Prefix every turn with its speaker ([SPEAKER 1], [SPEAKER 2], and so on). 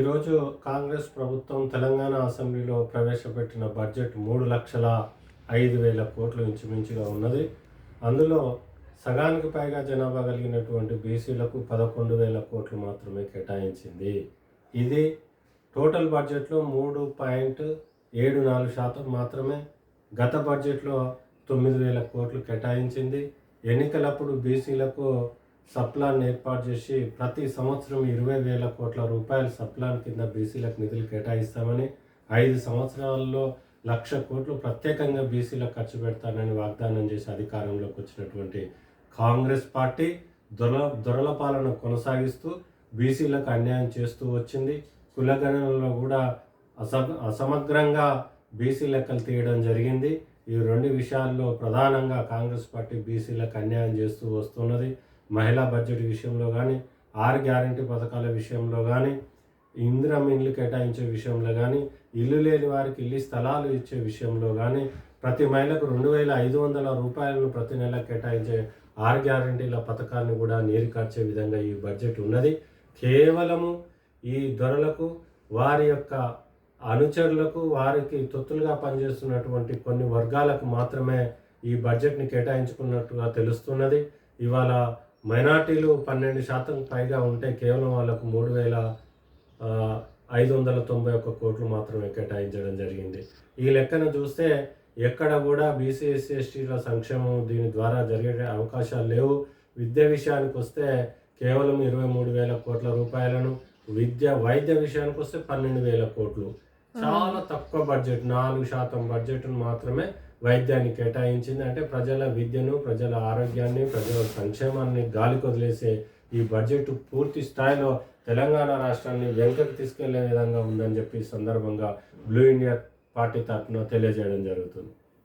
[SPEAKER 1] ఈరోజు కాంగ్రెస్ ప్రభుత్వం తెలంగాణ అసెంబ్లీలో ప్రవేశపెట్టిన బడ్జెట్ 3,05,000 కోట్లు ఇంచుమించుగా ఉన్నది. అందులో సగానికి పైగా జనాభా కలిగినటువంటి బీసీలకు 11,000 కోట్లు మాత్రమే కేటాయించింది. ఇది టోటల్ బడ్జెట్లో 3.74% మాత్రమే. గత బడ్జెట్లో 9,000 కోట్లు కేటాయించింది. ఎన్నికలప్పుడు బీసీలకు సప్లాన్ ఏర్పాటు చేసి ప్రతి సంవత్సరం 20,000 కోట్ల రూపాయలు సప్లాన్ కింద బీసీలకు నిధులు కేటాయిస్తామని, 5 సంవత్సరాల్లో 1,00,000 కోట్లు ప్రత్యేకంగా బీసీలకు ఖర్చు పెడతానని వాగ్దానం చేసి అధికారంలోకి వచ్చినటువంటి కాంగ్రెస్ పార్టీ దొరల పాలన కొనసాగిస్తూ బీసీలకు అన్యాయం చేస్తూ వచ్చింది. కులగణనలో కూడా అసమగ్రంగా బీసీ లెక్కలు తీయడం జరిగింది. ఈ రెండు విషయాల్లో ప్రధానంగా కాంగ్రెస్ పార్టీ బీసీలకు అన్యాయం చేస్తూ వస్తున్నది. మహిళా బడ్జెట్ విషయంలో కానీ, 6 గ్యారంటీ పథకాల విషయంలో కానీ, ఇందిరమ్మ ఇండ్లు కేటాయించే విషయంలో కానీ, ఇల్లు లేని వారికి ఇల్లు స్థలాలు ఇచ్చే విషయంలో కానీ, ప్రతి మహిళకు 2,500 రూపాయలను ప్రతి నెల కేటాయించే 6 గ్యారంటీల పథకాన్ని కూడా నీరు కార్చే విధంగా ఈ బడ్జెట్ ఉన్నది. కేవలము ఈ దొరలకు, వారి యొక్క అనుచరులకు, వారికి తొత్తులుగా పనిచేస్తున్నటువంటి కొన్ని వర్గాలకు మాత్రమే ఈ బడ్జెట్ని కేటాయించుకున్నట్టుగా తెలుస్తున్నది. ఇవాళ మైనార్టీలు 12% పైగా ఉంటే కేవలం వాళ్ళకు 3,591 కోట్లు మాత్రమే కేటాయించడం జరిగింది. ఈ లెక్కన చూస్తే ఎక్కడ కూడా బీసీ ఎస్సీ ఎస్టీల సంక్షేమం దీని ద్వారా జరిగే అవకాశాలు లేవు. విద్య విషయానికి వస్తే కేవలం 23,000 కోట్ల రూపాయలను, వైద్య విషయానికి వస్తే 12,000 కోట్లు. చాలా తక్కువ బడ్జెట్, 4% బడ్జెట్ను మాత్రమే వైద్యాన్ని కేటాయించింది. అంటే ప్రజల విద్యను, ప్రజల ఆరోగ్యాన్ని, ప్రజల సంక్షేమాన్ని గాలికి వదిలేసే ఈ బడ్జెట్ పూర్తి స్థాయిలో తెలంగాణ రాష్ట్రాన్ని వెనుకకు తీసుకెళ్లే విధంగా ఉందని చెప్పి సందర్భంగా బ్లూ ఇండియా పార్టీ తరఫున తెలియజేయడం జరుగుతుంది.